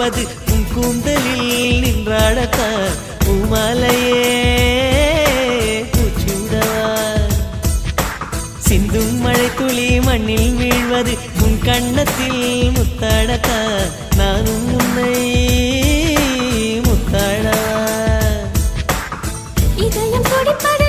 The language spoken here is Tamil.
கொடுப்பது உன் கூந்தலில் நின்றாடத்தான் பூமாலையே பூச்சூடவா சிந்தும் மழை துளி மண்ணில் வீழ்வது உன் கண்ணத்தில் முத்தாடத்தான் நானும் உன்னை முத்தாடவா இதயம் துடிப்பது